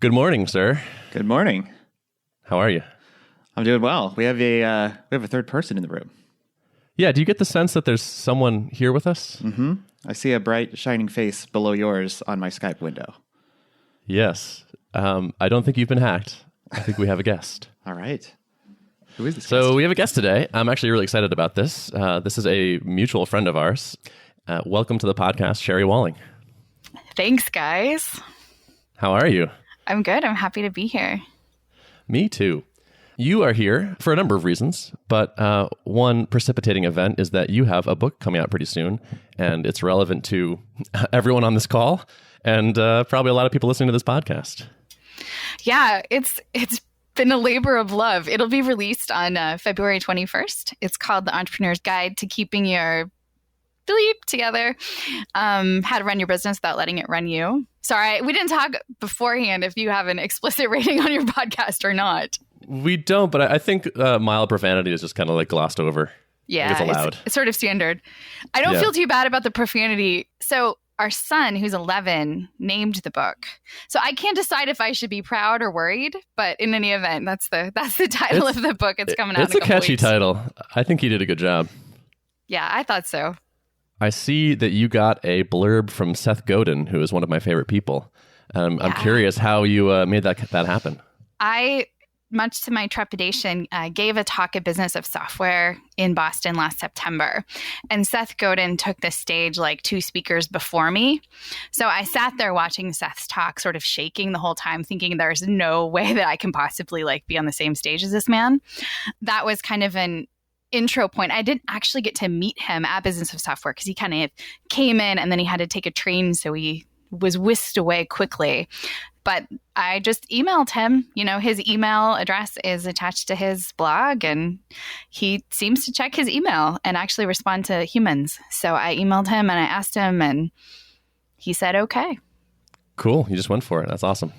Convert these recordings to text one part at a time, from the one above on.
Good morning, sir. Good morning. How are you? I'm doing well. We have a third person in the room. Yeah, do you get the sense that there's someone here with us? Mm-hmm. I see a bright, shining face below yours on my Skype window. Yes. I don't think you've been hacked. I think we have a guest. All right. Who is this So guest? we have a guest today. I'm actually really excited about this. This is a mutual friend of ours. Welcome to the podcast, Sherry Walling. Thanks, guys. How are you? I'm good. I'm happy to be here. Me too. You are here for a number of reasons, but one precipitating event is that you have a book coming out pretty soon, and it's relevant to everyone on this call and probably a lot of people listening to this podcast. Yeah, it's been a labor of love. It'll be released on February 21st. It's called The Entrepreneur's Guide to Keeping Your Bleep Together. How to run your business without letting it run you. Sorry, we didn't talk beforehand if you have an explicit rating on your podcast or not. We don't, but I think mild profanity is just kind of like glossed over. Yeah, it's allowed. It's sort of standard. I don't feel too bad about the profanity. So our son, who's 11, named the book. So I can't decide if I should be proud or worried, but in any event, that's the title of the book. It's coming out in a couple It's a catchy weeks. title. I think he did a good job. Yeah, I thought so. I see that you got a blurb from Seth Godin, who is one of my favorite people. I'm curious how you made that happen. I, much to my trepidation, gave a talk at Business of Software in Boston last September. And Seth Godin took the stage like two speakers before me. So I sat there watching Seth's talk, sort of shaking the whole time, thinking there's no way that I can possibly like be on the same stage as this man. That was kind of an intro point. I didn't actually get to meet him at Business of Software because he kind of came in and then he had to take a train. So he was whisked away quickly. But I just emailed him. You know, his email address is attached to his blog and he seems to check his email and actually respond to humans. So I emailed him and I asked him and he said, okay. Cool. You just went for it. That's awesome.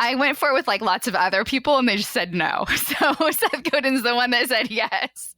I went for it with like lots of other people and they just said no. So Seth Godin's the one that said yes.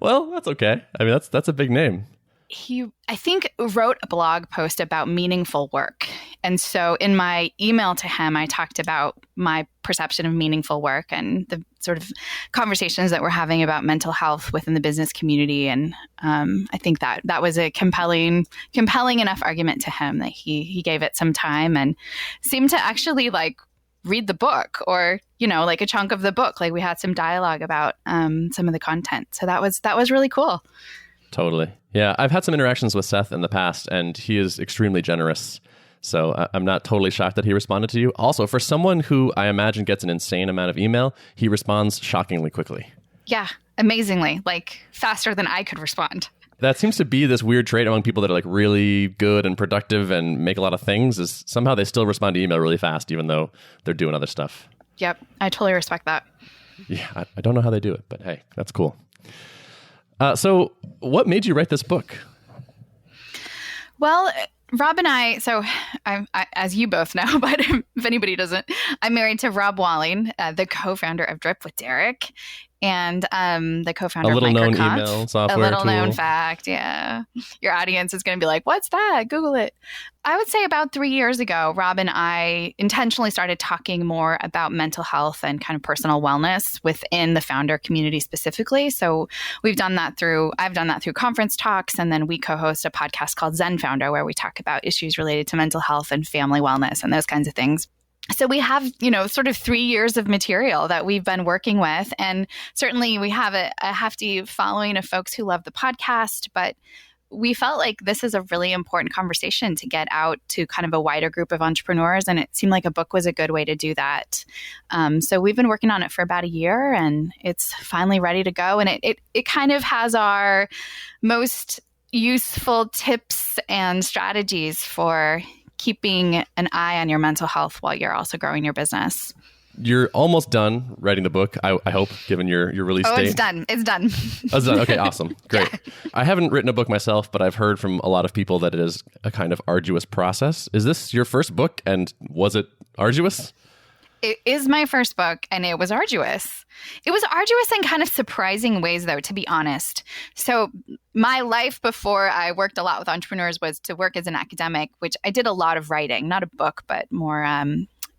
Well, that's okay. I mean, that's a big name. He, I think, wrote a blog post about meaningful work. And so in my email to him, I talked about my perception of meaningful work and the sort of conversations that we're having about mental health within the business community. And I think that was a compelling enough argument to him that he gave it some time and seemed to actually like read the book or, you know, like a chunk of the book. Like we had some dialogue about some of the content. So that was really cool. Totally. Yeah, I've had some interactions with Seth in the past, and he is extremely generous. So I'm not totally shocked that he responded to you. Also, for someone who I imagine gets an insane amount of email, he responds shockingly quickly. Yeah, amazingly, like faster than I could respond. That seems to be this weird trait among people that are like really good and productive and make a lot of things is somehow they still respond to email really fast, even though they're doing other stuff. Yep, I totally respect that. Yeah, I don't know how they do it, but hey, that's cool. So what made you write this book? Well, Rob and I, so I, as you both know, but if anybody doesn't, I'm married to Rob Walling, the co-founder of Drip with Derek and the co-founder of Microconf. A little known email software A little tool. known fact, yeah. Your audience is going to be like, what's that? Google it. I would say about 3 years ago, Rob and I intentionally started talking more about mental health and kind of personal wellness within the founder community specifically. So I've done that through conference talks, and then we co-host a podcast called Zen Founder, where we talk about issues related to mental health and family wellness and those kinds of things. So we have, you know, sort of 3 years of material that we've been working with. And certainly we have a hefty following of folks who love the podcast, but we felt like this is a really important conversation to get out to kind of a wider group of entrepreneurs. And it seemed like a book was a good way to do that. So we've been working on it for about a year and it's finally ready to go. And it kind of has our most useful tips and strategies for keeping an eye on your mental health while you're also growing your business. You're almost done writing the book, I hope, given your release date. It's done. It's done. Oh, it's done. Okay, awesome. Great. Yeah. I haven't written a book myself, but I've heard from a lot of people that it is a kind of arduous process. Is this your first book, and was it arduous? It is my first book, and it was arduous. It was arduous in kind of surprising ways, though, to be honest. So my life before I worked a lot with entrepreneurs was to work as an academic, which I did a lot of writing, not a book, but more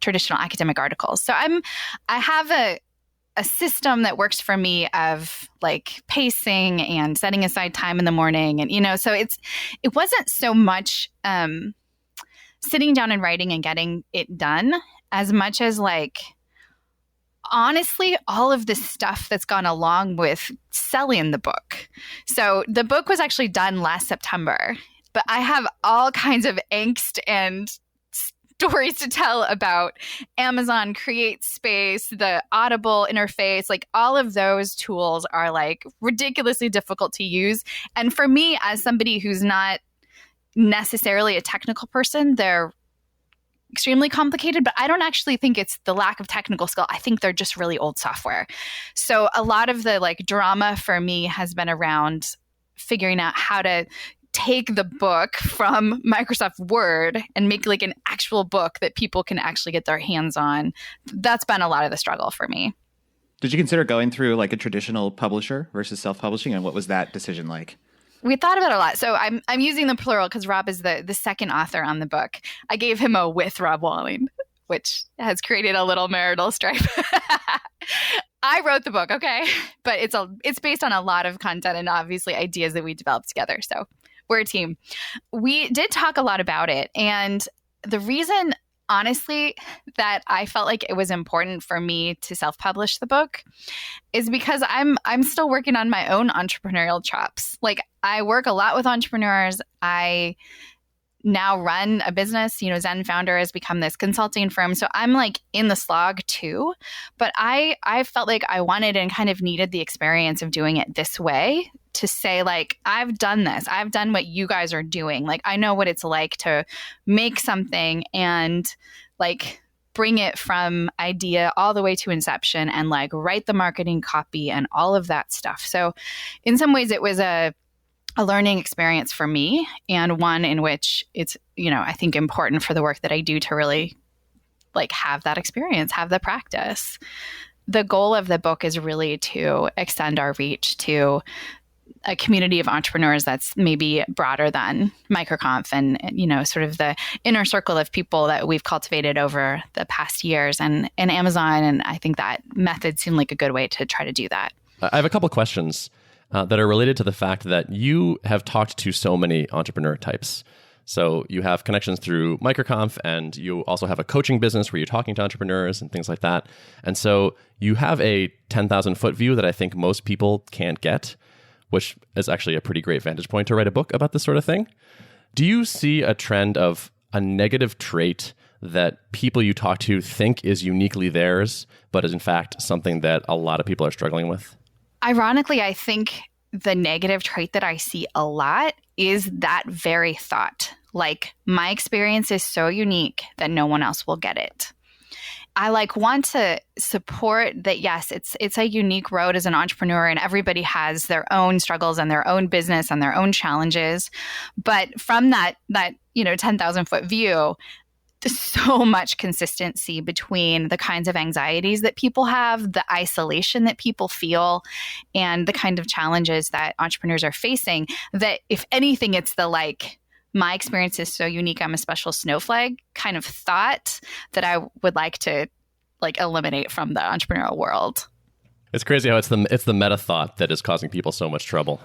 traditional academic articles. So I have a system that works for me of like pacing and setting aside time in the morning. And, so it wasn't so much sitting down and writing and getting it done as much as like, honestly, all of the stuff that's gone along with selling the book. So the book was actually done last September, but I have all kinds of angst and stories to tell about Amazon Create Space, the Audible interface. Like all of those tools are like ridiculously difficult to use. And for me, as somebody who's not necessarily a technical person, they're extremely complicated, but I don't actually think it's the lack of technical skill. I think they're just really old software. So a lot of the like drama for me has been around figuring out how to take the book from Microsoft Word and make like an actual book that people can actually get their hands on. That's been a lot of the struggle for me. Did you consider going through like a traditional publisher versus self-publishing? And what was that decision like? We thought about it a lot. So I'm using the plural because Rob is the second author on the book. I gave him a with Rob Walling, which has created a little marital strife. I wrote the book, okay? But it's based on a lot of content and obviously ideas that we developed together. So we're a team. We did talk a lot about it. And the reason, honestly, that I felt like it was important for me to self-publish the book is because I'm still working on my own entrepreneurial chops. Like I work a lot with entrepreneurs. I now run a business. Zen Founder has become this consulting firm. So I'm like in the slog too. But I felt like I wanted and kind of needed the experience of doing it this way to say like, I've done this. I've done what you guys are doing. Like I know what it's like to make something and like bring it from idea all the way to inception and like write the marketing copy and all of that stuff. So in some ways it was a learning experience for me and one in which it's, I think important for the work that I do to really like have that experience, have the practice. The goal of the book is really to extend our reach to a community of entrepreneurs that's maybe broader than MicroConf and, sort of the inner circle of people that we've cultivated over the past years and Amazon. And I think that method seemed like a good way to try to do that. I have a couple questions that are related to the fact that you have talked to so many entrepreneur types. So you have connections through MicroConf, and you also have a coaching business where you're talking to entrepreneurs and things like that. And so you have a 10,000 foot view that I think most people can't get, which is actually a pretty great vantage point to write a book about this sort of thing. Do you see a trend of a negative trait that people you talk to think is uniquely theirs, but is in fact something that a lot of people are struggling with? Ironically, I think the negative trait that I see a lot is that very thought. Like, my experience is so unique that no one else will get it. I want to support that, yes, it's a unique road as an entrepreneur and everybody has their own struggles and their own business and their own challenges. But from that 10,000 foot view, there's so much consistency between the kinds of anxieties that people have, the isolation that people feel, and the kind of challenges that entrepreneurs are facing, that if anything, it's the my experience is so unique, I'm a special snowflake kind of thought that I would like to eliminate from the entrepreneurial world. It's crazy how it's the meta thought that is causing people so much trouble.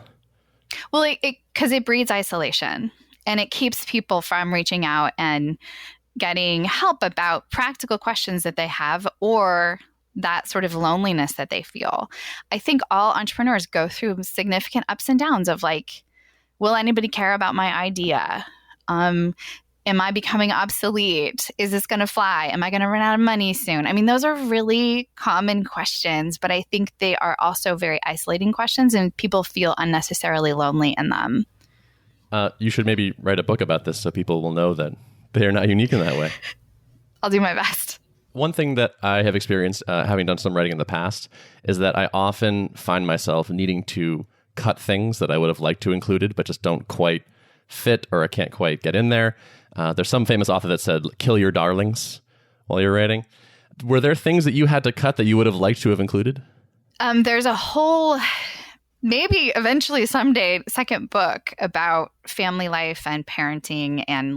Well, because it breeds isolation and it keeps people from reaching out and getting help about practical questions that they have or that sort of loneliness that they feel. I think all entrepreneurs go through significant ups and downs of will anybody care about my idea? Am I becoming obsolete? Is this going to fly? Am I going to run out of money soon? I mean, those are really common questions, but I think they are also very isolating questions and people feel unnecessarily lonely in them. You should maybe write a book about this so people will know that they're not unique in that way. I'll do my best. One thing that I have experienced, having done some writing in the past, is that I often find myself needing to cut things that I would have liked to included, but just don't quite fit or I can't quite get in there. There's some famous author that said, kill your darlings while you're writing. Were there things that you had to cut that you would have liked to have included? There's a whole, maybe eventually someday, second book about family life and parenting and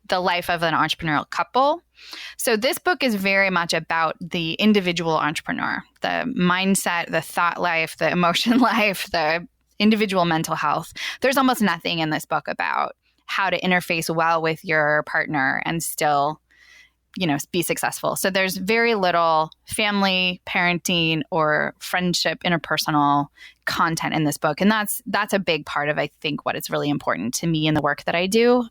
the life of an entrepreneurial couple. So this book is very much about the individual entrepreneur, the mindset, the thought life, the emotion life, the individual mental health. There's almost nothing in this book about how to interface well with your partner and still, be successful. So there's very little family, parenting, or friendship, interpersonal content in this book. And that's a big part of, I think, what is really important to me in the work that I do.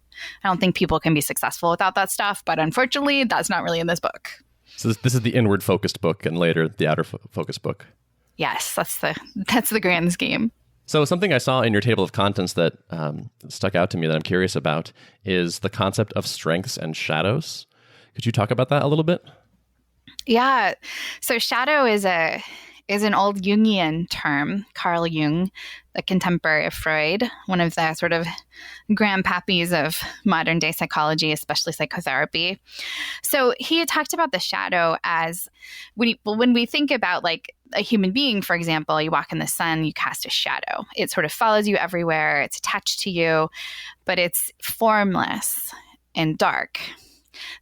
I don't think people can be successful without that stuff, but unfortunately, that's not really in this book. So this is the inward focused book and later the outer focused book. Yes, that's the grand scheme. So something I saw in your table of contents that stuck out to me that I'm curious about is the concept of strengths and shadows. Could you talk about that a little bit? Yeah. So shadow is an old Jungian term. Carl Jung, the contemporary of Freud, one of the sort of grandpappies of modern day psychology, especially psychotherapy. So he had talked about the shadow as when we think about like a human being, for example, you walk in the sun, you cast a shadow. It sort of follows you everywhere. It's attached to you, but it's formless and dark.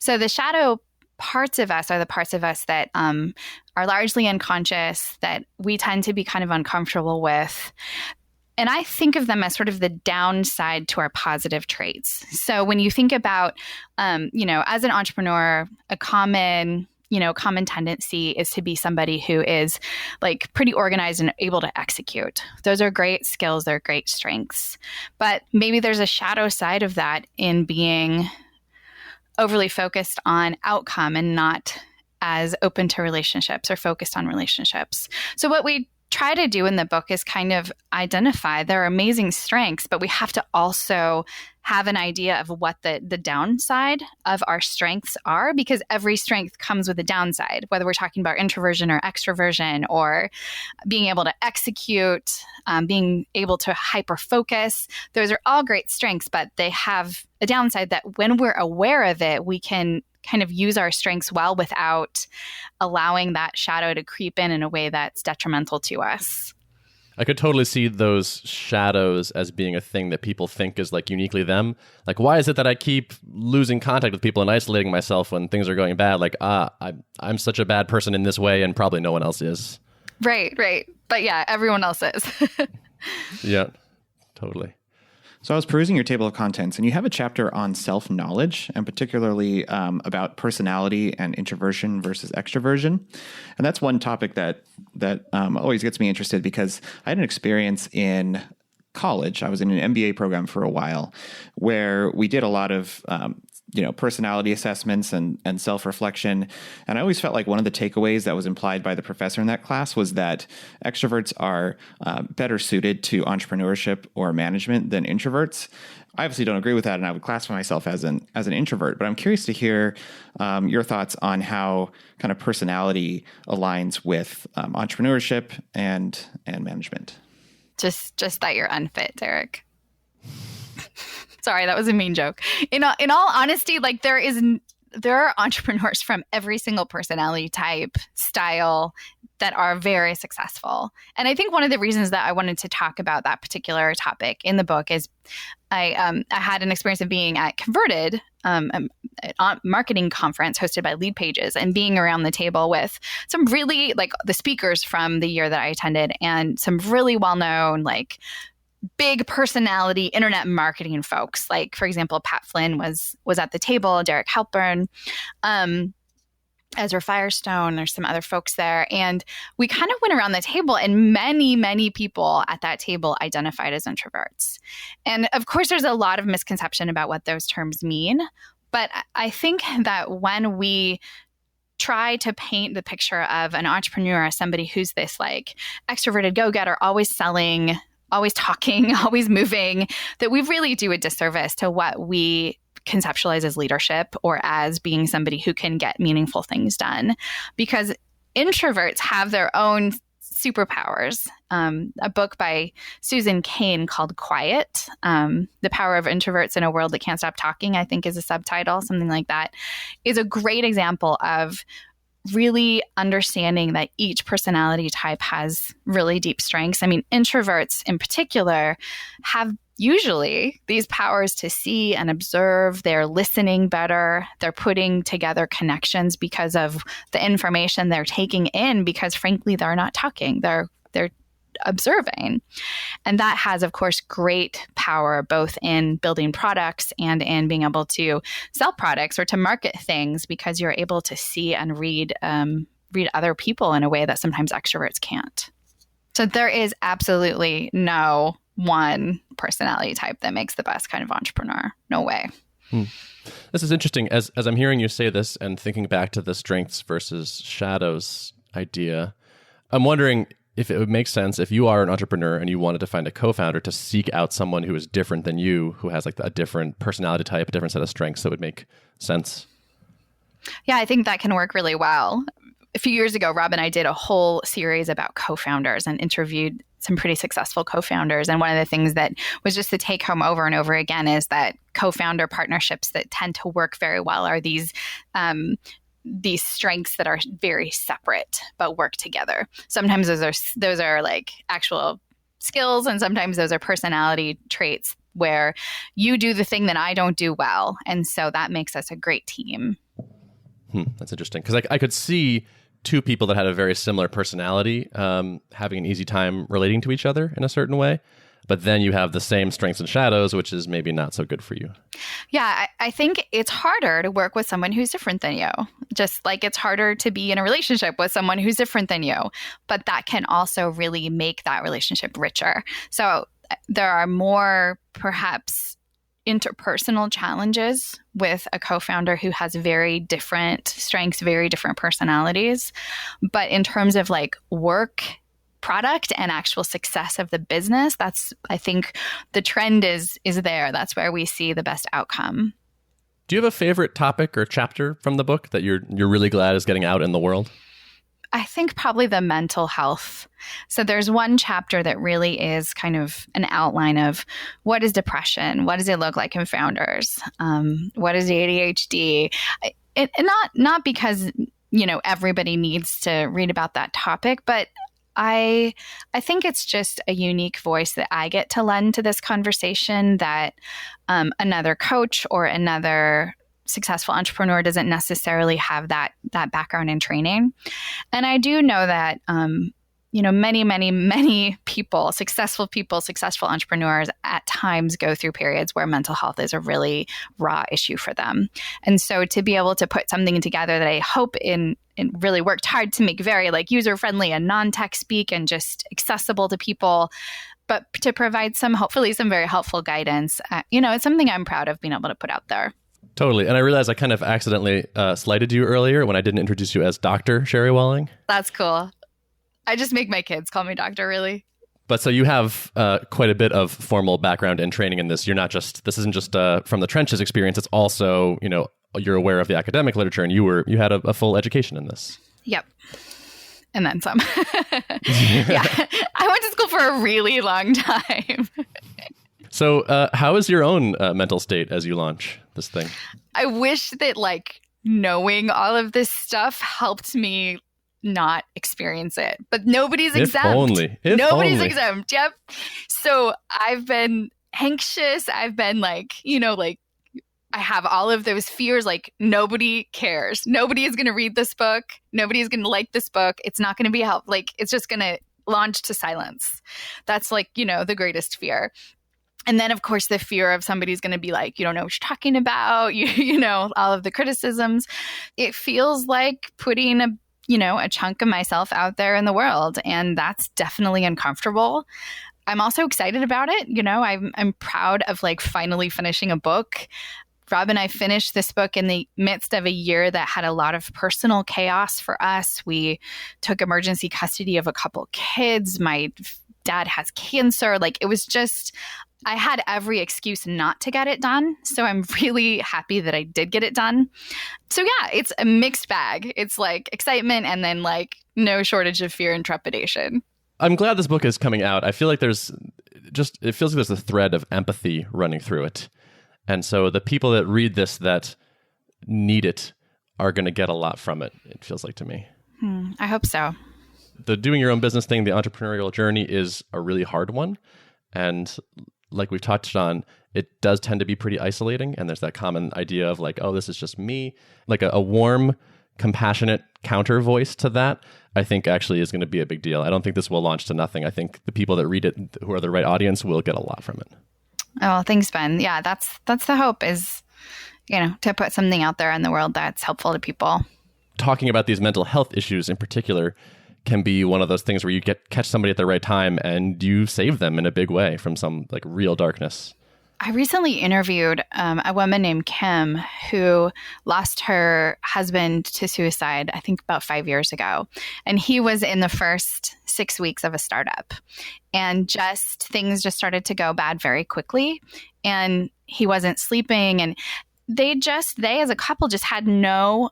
So the shadow parts of us are the parts of us that are largely unconscious, that we tend to be kind of uncomfortable with. And I think of them as sort of the downside to our positive traits. So when you think about, as an entrepreneur, a common tendency is to be somebody who is like pretty organized and able to execute. Those are great skills. They're great strengths. But maybe there's a shadow side of that in being overly focused on outcome and not as open to relationships or focused on relationships. So what we try to do in the book is kind of identify their amazing strengths, but we have to also have an idea of what the downside of our strengths are, because every strength comes with a downside, whether we're talking about introversion or extraversion or being able to execute, being able to hyper-focus. Those are all great strengths, but they have a downside that when we're aware of it, we can kind of use our strengths well without allowing that shadow to creep in a way that's detrimental to us. I could totally see those shadows as being a thing that people think is like uniquely them. Like, why is it that I keep losing contact with people and isolating myself when things are going bad? Like, I'm such a bad person in this way and probably no one else is. Right. But yeah, everyone else is. Yeah, totally. So I was perusing your table of contents, and you have a chapter on self-knowledge, and particularly about personality and introversion versus extroversion. And that's one topic that always gets me interested, because I had an experience in college. I was in an MBA program for a while where we did a lot of personality assessments and self-reflection. And I always felt like one of the takeaways that was implied by the professor in that class was that extroverts are better suited to entrepreneurship or management than introverts. I obviously don't agree with that, and I would classify myself as an introvert. But I'm curious to hear your thoughts on how kind of personality aligns with entrepreneurship and management. Just that you're unfit, Derek. Sorry, that was a mean joke. In all honesty, like there are entrepreneurs from every single personality type, style that are very successful. And I think one of the reasons that I wanted to talk about that particular topic in the book is I had an experience of being at Converted, a marketing conference hosted by Lead Pages, and being around the table with some really like the speakers from the year that I attended and some really well-known like big personality internet marketing folks. Like, for example, Pat Flynn was at the table, Derek Halpern, Ezra Firestone, there's some other folks there. And we kind of went around the table, and many, many people at that table identified as introverts. And of course, there's a lot of misconception about what those terms mean. But I think that when we try to paint the picture of an entrepreneur as somebody who's this like extroverted go-getter, always selling, always talking, always moving, that we really do a disservice to what we conceptualize as leadership or as being somebody who can get meaningful things done. Because introverts have their own superpowers. A book by Susan Cain called Quiet, The Power of Introverts in a World That Can't Stop Talking, I think is a subtitle, something like that, is a great example of really understanding that each personality type has really deep strengths. I mean, introverts in particular have usually these powers to see and observe, they're listening better, they're putting together connections because of the information they're taking in, because frankly, they're not talking, they're observing. And that has, of course, great power both in building products and in being able to sell products or to market things, because you're able to see and read other people in a way that sometimes extroverts can't. So there is absolutely no one personality type that makes the best kind of entrepreneur. No way. This is interesting. As I'm hearing you say this and thinking back to the strengths versus shadows idea, I'm wondering if it would make sense if you are an entrepreneur and you wanted to find a co-founder to seek out someone who is different than you, who has like a different personality type, a different set of strengths that would make sense. Yeah, I think that can work really well. A few years ago, Rob and I did a whole series about co-founders and interviewed some pretty successful co-founders. And one of the things that was just the take home over and over again is that co-founder partnerships that tend to work very well are these strengths that are very separate but work together. Sometimes those are like actual skills, and sometimes those are personality traits where you do the thing that I don't do well, and so that makes us a great team. That's interesting, because I could see two people that had a very similar personality having an easy time relating to each other in a certain way. But then you have the same strengths and shadows, which is maybe not so good for you. Yeah, I think it's harder to work with someone who's different than you. Just like it's harder to be in a relationship with someone who's different than you. But that can also really make that relationship richer. So there are more perhaps interpersonal challenges with a co-founder who has very different strengths, very different personalities. But in terms of like work, product, and actual success of the business, I think the trend is there. That's where we see the best outcome. Do you have a favorite topic or chapter from the book that you're really glad is getting out in the world? I think probably the mental health. So there's one chapter that really is kind of an outline of what is depression? What does it look like in founders? What is ADHD? And not because, everybody needs to read about that topic, but I think it's just a unique voice that I get to lend to this conversation that another coach or another successful entrepreneur doesn't necessarily have that background and training. And I do know that, many people, successful entrepreneurs at times go through periods where mental health is a really raw issue for them. And so to be able to put something together that I hope and really worked hard to make very like user-friendly and non-tech speak and just accessible to people, but to provide hopefully some very helpful guidance, it's something I'm proud of being able to put out there. Totally. And I realized I kind of accidentally slighted you earlier when I didn't introduce you as Dr. Sherry Walling. That's cool. I just make my kids call me doctor, really. But so you have quite a bit of formal background and training in this. This isn't just from the trenches experience. It's also, you're aware of the academic literature, and you had a full education in this. Yep. And then some. Yeah. I went to school for a really long time. So how is your own mental state as you launch this thing? I wish that knowing all of this stuff helped me not experience it, but nobody's exempt. Nobody's exempt. Yep. So I've been anxious. I've been I have all of those fears. Nobody cares. Nobody is going to read this book. Nobody is going to like this book. It's not going to be helpful. It's just going to launch to silence. That's the greatest fear. And then, of course, the fear of somebody's going to be like, you don't know what you're talking about, all of the criticisms. It feels like putting a chunk of myself out there in the world. And that's definitely uncomfortable. I'm also excited about it. I'm proud of finally finishing a book. Rob and I finished this book in the midst of a year that had a lot of personal chaos for us. We took emergency custody of a couple kids. My dad has cancer. It was just, I had every excuse not to get it done. So I'm really happy that I did get it done. So yeah, it's a mixed bag. It's excitement and then no shortage of fear and trepidation. I'm glad this book is coming out. I feel like it feels like there's a thread of empathy running through it. And so the people that read this that need it are going to get a lot from it, it feels like to me. I hope so. The doing your own business thing, the entrepreneurial journey is a really hard one. And like we've touched on, it does tend to be pretty isolating. And there's that common idea of like, oh, this is just me. Like a warm, compassionate counter voice to that, I think actually is going to be a big deal. I don't think this will launch to nothing. I think the people that read it, who are the right audience, will get a lot from it. Oh, thanks, Ben. Yeah, that's the hope is, to put something out there in the world that's helpful to people. Talking about these mental health issues in particular can be one of those things where you catch somebody at the right time and you save them in a big way from some like real darkness. I recently interviewed a woman named Kim who lost her husband to suicide, I think about 5 years ago. And he was in the first 6 weeks of a startup. And things just started to go bad very quickly. And he wasn't sleeping. And they as a couple just had no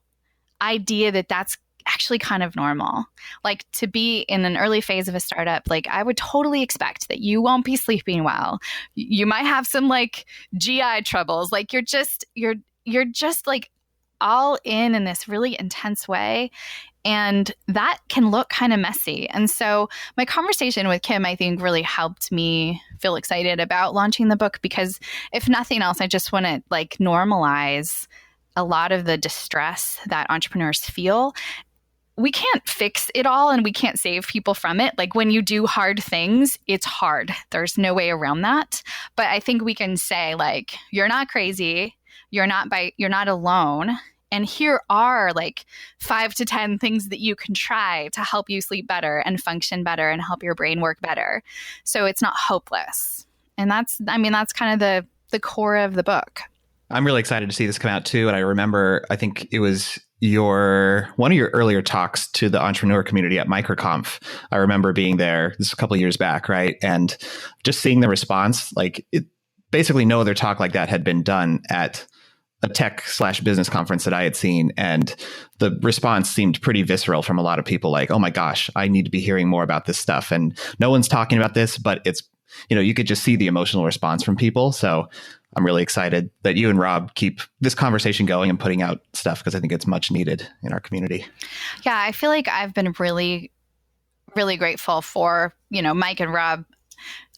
idea that that's actually kind of normal. Like to be in an early phase of a startup, like I would totally expect that you won't be sleeping well. You might have some like GI troubles. Like you're just like all in this really intense way. And that can look kind of messy. And so my conversation with Kim, I think, really helped me feel excited about launching the book, because if nothing else, I just want to like normalize a lot of the distress that entrepreneurs feel. We can't fix it all and we can't save people from it. Like when you do hard things, it's hard. There's no way around that. But I think we can say like, you're not crazy. You're not alone. And here are like 5 to 10 things that you can try to help you sleep better and function better and help your brain work better. So it's not hopeless. And that's kind of the core of the book. I'm really excited to see this come out too. And I remember, I think it was one of your earlier talks to the entrepreneur community at MicroConf. I remember being there, this is a couple of years back, right? And just seeing the response, basically no other talk like that had been done at a tech/business conference that I had seen. And the response seemed pretty visceral from a lot of people, like, oh my gosh, I need to be hearing more about this stuff. And no one's talking about this, but it's, you could just see the emotional response from people. So I'm really excited that you and Rob keep this conversation going and putting out stuff, because I think it's much needed in our community. Yeah, I feel like I've been really, really grateful for, Mike and Rob,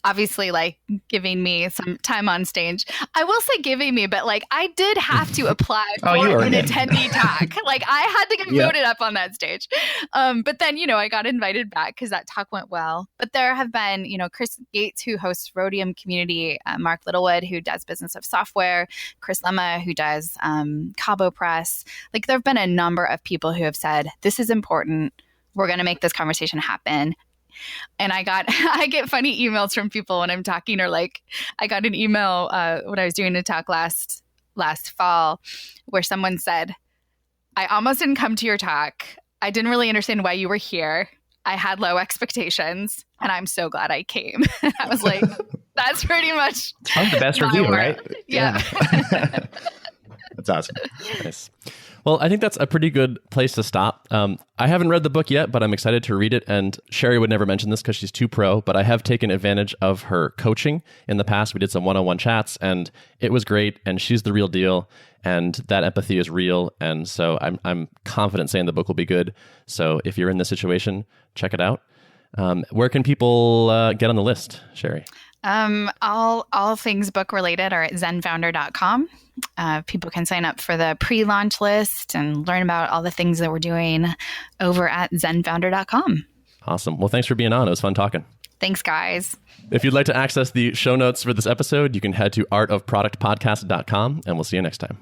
obviously like giving me some time on stage. I will say giving me, but like I did have to apply for an attendee talk. Like I had to get voted up on that stage. But then, I got invited back because that talk went well. But there have been, Chris Gates, who hosts Rhodium Community, Mark Littlewood, who does Business of Software, Chris Lemma, who does Cabo Press. Like there have been a number of people who have said, this is important. We're going to make this conversation happen. And I get funny emails from people when I'm talking, or like I got an email when I was doing a talk last fall where someone said, I almost didn't come to your talk. I didn't really understand why you were here. I had low expectations and I'm so glad I came. I was like, that's pretty much the best review, right? Yeah. That's awesome. Nice. Well, I think that's a pretty good place to stop. I haven't read the book yet, but I'm excited to read it. And Sherry would never mention this because she's too pro, but I have taken advantage of her coaching in the past. We did some one-on-one chats and it was great. And she's the real deal. And that empathy is real. And so I'm confident saying the book will be good. So if you're in this situation, check it out. Where can people get on the list, Sherry? All things book related are at zenfounder.com. People can sign up for the pre-launch list and learn about all the things that we're doing over at zenfounder.com. Awesome. Well, thanks for being on. It was fun talking. Thanks, guys. If you'd like to access the show notes for this episode, you can head to artofproductpodcast.com, and we'll see you next time.